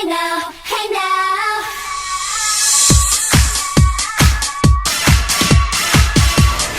now, hey now.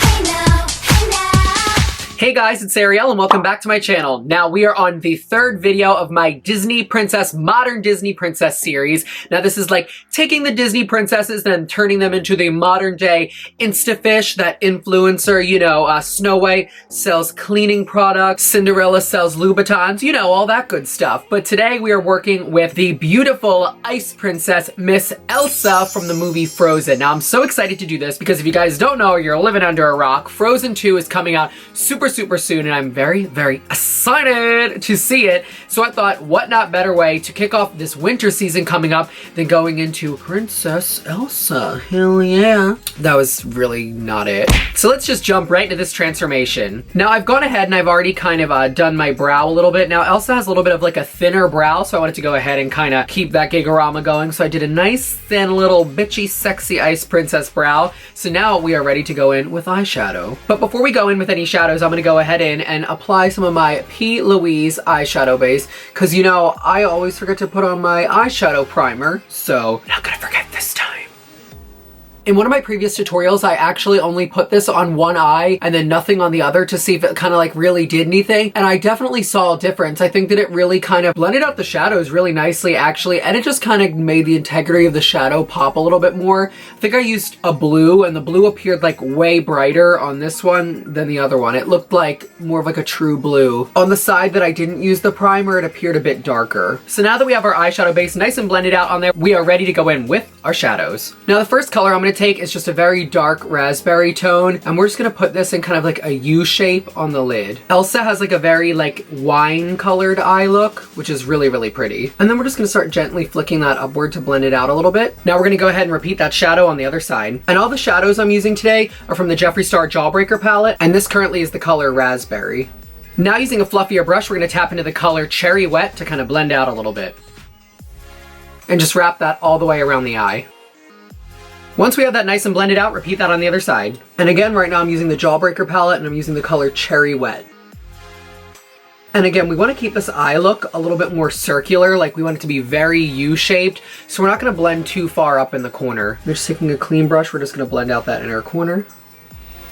Hey now, hey now. Hey guys, it's Ariel and welcome back to my channel. Now we are on the third video of my Disney Princess, modern Disney Princess series. Now this is like taking the Disney princesses and turning them into the modern day Instafish, that influencer, you know, Snow White sells cleaning products, Cinderella sells Louboutins, you know, all that good stuff. But today we are working with the beautiful ice princess, Miss Elsa from the movie Frozen. Now I'm so excited to do this because if you guys don't know or you're living under a rock, Frozen 2 is coming out super soon and I'm very excited to see it. So I thought, what not better way to kick off this winter season coming up than going into Princess Elsa. Hell yeah. That was really not it. So let's just jump right into this transformation. Now I've gone ahead and I've already kind of done my brow a little bit. Now Elsa has a little bit of like a thinner brow, so I wanted to go ahead and kind of keep that Gigarama going. So I did a nice thin little bitchy sexy ice princess brow. So now we are ready to go in with eyeshadow. But before we go in with any shadows, I'm going to go ahead in and apply some of my P. Louise eyeshadow base, because you know I always forget to put on my eyeshadow primer, so I'm not gonna forget this time. In one of my previous tutorials, I actually only put this on one eye and then nothing on the other to see if it kind of like really did anything. And I definitely saw a difference. I think that it really kind of blended out the shadows really nicely actually. And it just kind of made the integrity of the shadow pop a little bit more. I think I used a blue and the blue appeared like way brighter on this one than the other one. It looked like more of like a true blue. On the side that I didn't use the primer, it appeared a bit darker. So now that we have our eyeshadow base nice and blended out on there, we are ready to go in with our shadows. Now the first color I'm going to take is just a very dark raspberry tone, and we're just gonna put this in kind of like a U shape on the lid. Elsa has like a very like wine colored eye look, which is really pretty. And then we're just gonna start gently flicking that upward to blend it out a little bit. Now we're gonna go ahead and repeat that shadow on the other side. And all the shadows I'm using today are from the Jeffree Star Jawbreaker palette, and this currently is the color Raspberry. Now using a fluffier brush, we're gonna tap into the color Cherry Wet to kind of blend out a little bit. And just wrap that all the way around the eye. Once we have that nice and blended out, repeat that on the other side. And again, right now I'm using the Jawbreaker palette and I'm using the color Cherry Wet. And again, we want to keep this eye look a little bit more circular, like we want it to be very U-shaped, so we're not going to blend too far up in the corner. We're just taking a clean brush, we're just going to blend out that inner corner.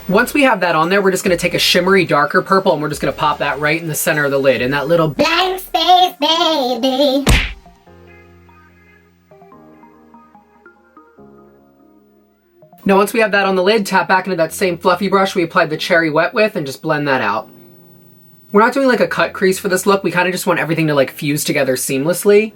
Once we have that on there, we're just going to take a shimmery darker purple and we're just going to pop that right in the center of the lid, in that little Blank space, baby. Now once we have that on the lid, tap back into that same fluffy brush we applied the Cherry Wet with and just blend that out. We're not doing like a cut crease for this look, we kind of just want everything to like fuse together seamlessly.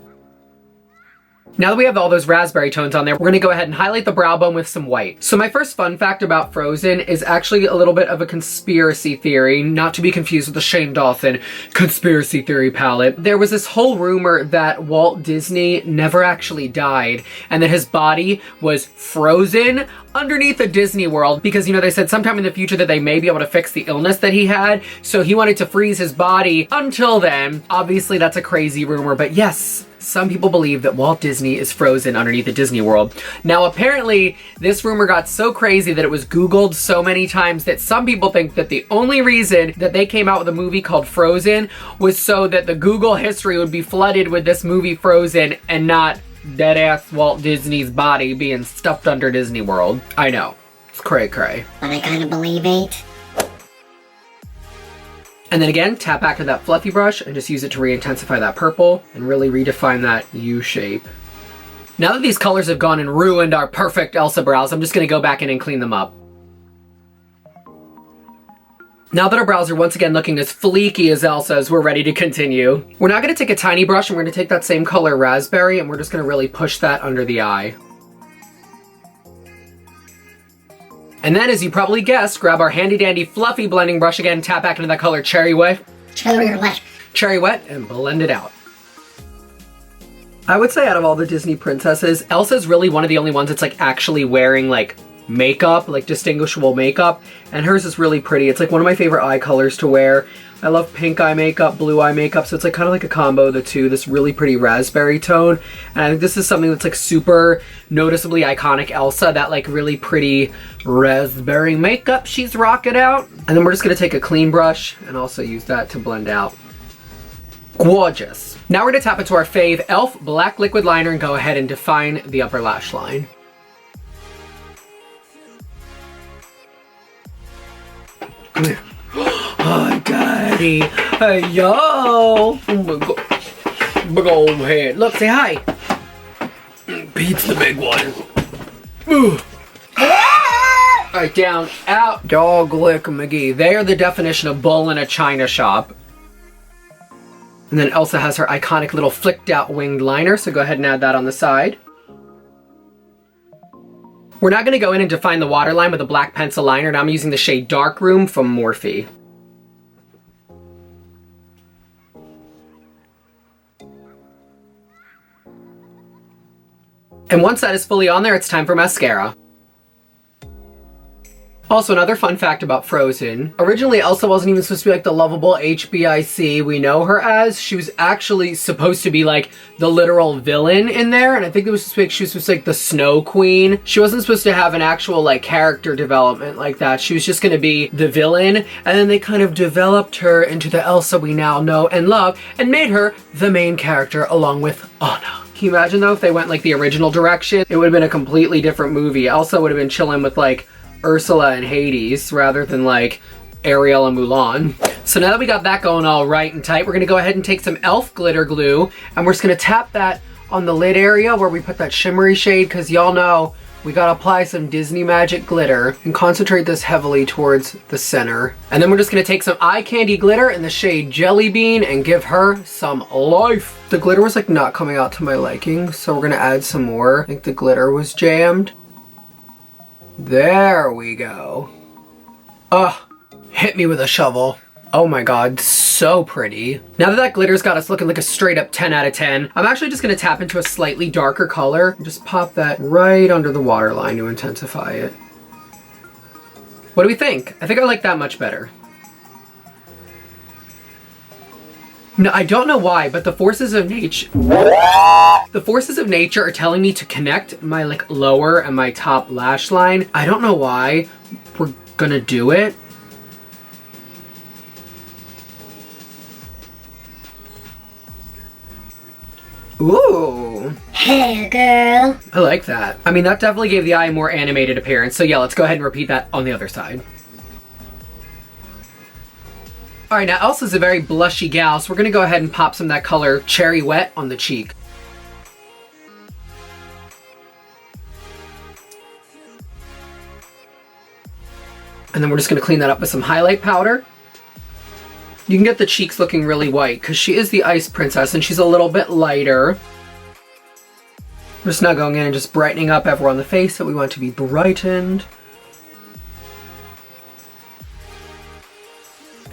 Now that we have all those raspberry tones on there, we're going to go ahead and highlight the brow bone with some white. So my first fun fact about Frozen is actually a little bit of a conspiracy theory, not to be confused with the Shane Dawson conspiracy theory palette. There was this whole rumor that Walt Disney never actually died and that his body was frozen underneath a Disney World because, you know, they said sometime in the future that they may be able to fix the illness that he had, so he wanted to freeze his body until then. Obviously that's a crazy rumor, but yes, some people believe that Walt Disney is frozen underneath the Disney World. Now apparently this rumor got so crazy that it was Googled so many times that some people think that the only reason that they came out with a movie called Frozen was so that the Google history would be flooded with this movie Frozen and not dead-ass Walt Disney's body being stuffed under Disney World. I know. It's cray-cray. But I kind of believe it. And then again, tap back to that fluffy brush and just use it to re-intensify that purple and really redefine that U shape. Now that these colors have gone and ruined our perfect Elsa brows, I'm just going to go back in and clean them up. Now that our brows are once again looking as fleeky as Elsa's, we're ready to continue. We're now going to take a tiny brush and we're going to take that same color Raspberry and we're just going to really push that under the eye. And then, as you probably guessed, grab our handy dandy fluffy blending brush again, tap back into that color Cherry Wet. Cherry Wet, and blend it out. I would say out of all the Disney princesses, Elsa's really one of the only ones that's like actually wearing like makeup, like distinguishable makeup, and hers is really pretty. It's like one of my favorite eye colors to wear. I love pink eye makeup, blue eye makeup, so it's like kind of like a combo of the two, this really pretty raspberry tone. And I think this is something that's like super noticeably iconic Elsa, that like really pretty raspberry makeup she's rocking out. And then we're just gonna take a clean brush and also use that to blend out. Gorgeous. Now we're gonna tap into our fave e.l.f. black liquid liner and go ahead and define the upper lash line. Come here. Hi, daddy. Hey, yo. Oh my God. Big old head. Look, say hi. Pete's the big one. Alright, down, out. Dog lick McGee. They are the definition of bull in a china shop. And then Elsa has her iconic little flicked out winged liner, so go ahead and add that on the side. We're not going to go in and define the waterline with a black pencil liner, and I'm using the shade Dark Room from Morphe. And once that is fully on there, it's time for mascara. Also, another fun fact about Frozen. Originally, Elsa wasn't even supposed to be like the lovable HBIC we know her as. She was actually supposed to be like the literal villain in there. And I think it was supposed to be, she was supposed to be like the Snow Queen. She wasn't supposed to have an actual like character development like that. She was just going to be the villain. And then they kind of developed her into the Elsa we now know and love and made her the main character along with Anna. Can you imagine though if they went like the original direction? It would have been a completely different movie. Elsa would have been chilling with like Ursula and Hades rather than like Ariel and Mulan. So now that we got that going all right and tight, we're gonna go ahead and take some e.l.f. glitter glue and we're just gonna tap that on the lid area where we put that shimmery shade, because y'all know we gotta apply some Disney magic glitter and concentrate this heavily towards the center. And then we're just gonna take some eye candy glitter in the shade Jelly Bean and give her some life. The glitter was like not coming out to my liking, so we're gonna add some more. I think the glitter was jammed. There we go. Ugh, hit me with a shovel. Oh my God, so pretty. Now that that glitter's got us looking like a straight up 10 out of 10, I'm actually just gonna tap into a slightly darker color and just pop that right under the waterline to intensify it. What do we think? I think I like that much better. No, I don't know why, but the forces of nature are telling me to connect my like lower and my top lash line. I don't know why. We're gonna do it. Ooh. Hey, girl. I like that. I mean, that definitely gave the eye a more animated appearance. So yeah, let's go ahead and repeat that on the other side. All right, now Elsa's a very blushy gal, so we're gonna go ahead and pop some of that color Cherry Wet on the cheek. And then we're just gonna clean that up with some highlight powder. You can get the cheeks looking really white because she is the Ice Princess and she's a little bit lighter. We're just now going in and just brightening up everywhere on the face that we want to be brightened.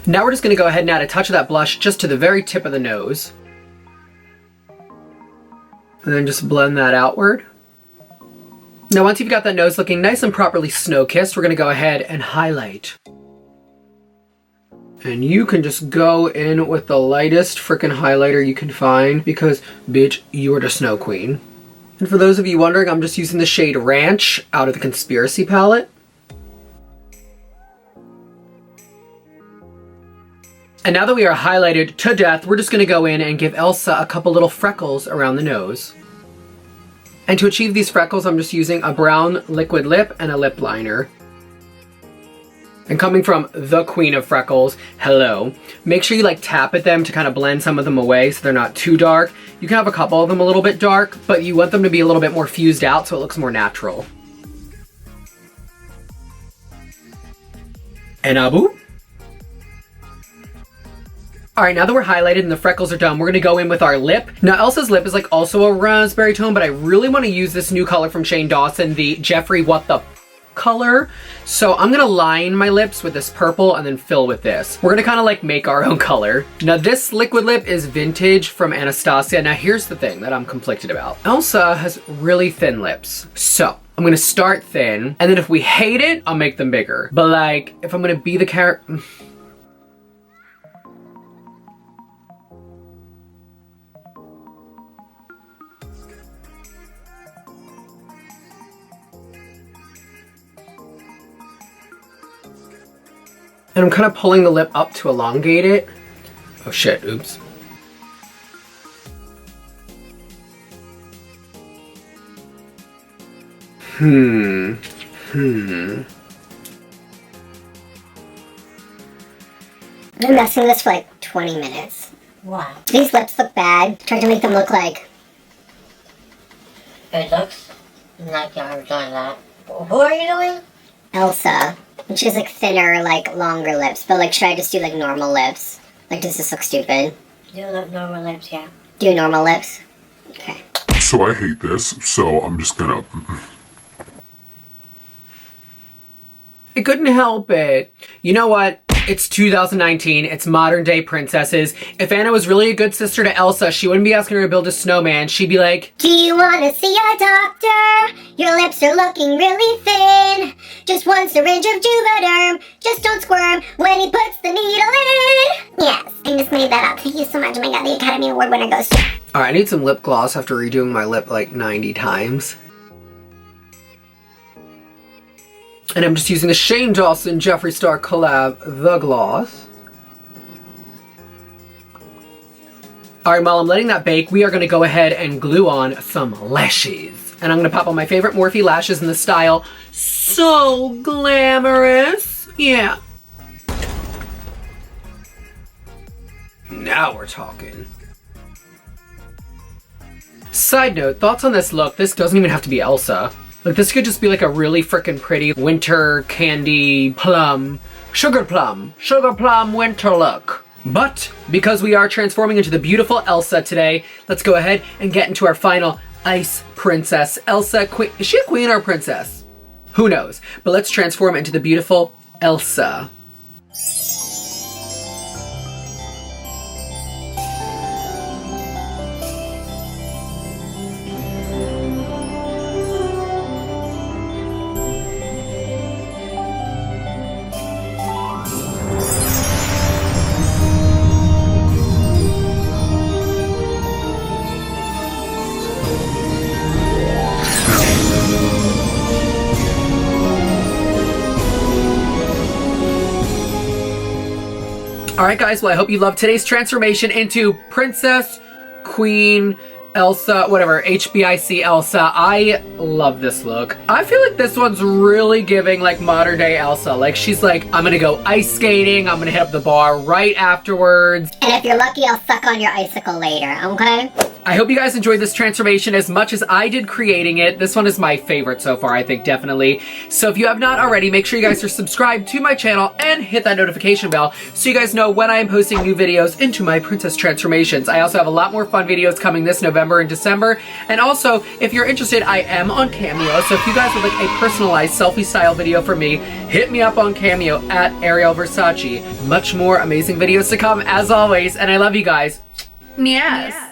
Now we're just going to go ahead and add a touch of that blush just to the very tip of the nose. And then just blend that outward. Now once you've got that nose looking nice and properly snow-kissed, we're going to go ahead and highlight. And you can just go in with the lightest freaking highlighter you can find because, bitch, you are the Snow Queen. And for those of you wondering, I'm just using the shade Ranch out of the Conspiracy palette. And now that we are highlighted to death, we're just going to go in and give Elsa a couple little freckles around the nose. And to achieve these freckles, I'm just using a brown liquid lip and a lip liner. And coming from the Queen of Freckles, hello. Make sure you like tap at them to kind of blend some of them away so they're not too dark. You can have a couple of them a little bit dark, but you want them to be a little bit more fused out so it looks more natural. And boop. All right, now that we're highlighted and the freckles are done, we're gonna go in with our lip. Now, Elsa's lip is like also a raspberry tone, but I really wanna use this new color from Shane Dawson, the Jeffrey What the color. So I'm gonna line my lips with this purple and then fill with this. We're gonna kind of like make our own color. Now this liquid lip is vintage from Anastasia. Now here's the thing that I'm conflicted about. Elsa has really thin lips. So I'm gonna start thin, and then if we hate it, I'll make them bigger. But like, if I'm gonna be the character, and I'm kind of pulling the lip up to elongate it. Oh shit, oops. Hmm. I've been messing with this for like 20 minutes. Why? These lips look bad. Trying to make them look like... It looks like you're doing that. Who are you doing? Elsa. And she has like thinner, like longer lips. But like, should I just do like normal lips? Like, does this look stupid? You look normal lips, yeah. Do normal lips? Okay. So I hate this, so I'm just gonna... I couldn't help it. You know what? It's 2019. It's modern day princesses. If Anna was really a good sister to Elsa, she wouldn't be asking her to build a snowman. She'd be like, Do you want to see a doctor? Your lips are looking really thin. Just one syringe of Juvederm. Just don't squirm when he puts the needle in. Yes, I just made that up. Thank you so much. Oh my god, the Academy Award winner goes to... all right, I need some lip gloss after redoing my lip like 90 times. And I'm just using the Shane Dawson Jeffree Star collab, The Gloss. Alright, while I'm letting that bake, we are going to go ahead and glue on some lashes. And I'm going to pop on my favorite Morphe lashes in the style So Glamorous. Yeah. Now we're talking. Side note, thoughts on this look? This doesn't even have to be Elsa. Like, this could just be like a really freaking pretty winter candy plum, sugar plum winter look. But because we are transforming into the beautiful Elsa today, let's go ahead and get into our final ice princess. Elsa, queen. Is she a queen or a princess? Who knows? But let's transform into the beautiful Elsa. Alright guys, well I hope you loved today's transformation into Princess, Queen, Elsa, whatever, HBIC Elsa. I love this look. I feel like this one's really giving like modern day Elsa. Like she's like, I'm gonna go ice skating, I'm gonna hit up the bar right afterwards. And if you're lucky, I'll suck on your icicle later, okay? I hope you guys enjoyed this transformation as much as I did creating it. This one is my favorite so far, I think, definitely. So if you have not already, make sure you guys are subscribed to my channel and hit that notification bell so you guys know when I am posting new videos into my princess transformations. I also have a lot more fun videos coming this November and December. And also, if you're interested, I am on Cameo. So if you guys would like a personalized selfie style video from me, hit me up on Cameo at Ariel Versace. Much more amazing videos to come as always. And I love you guys. Yes.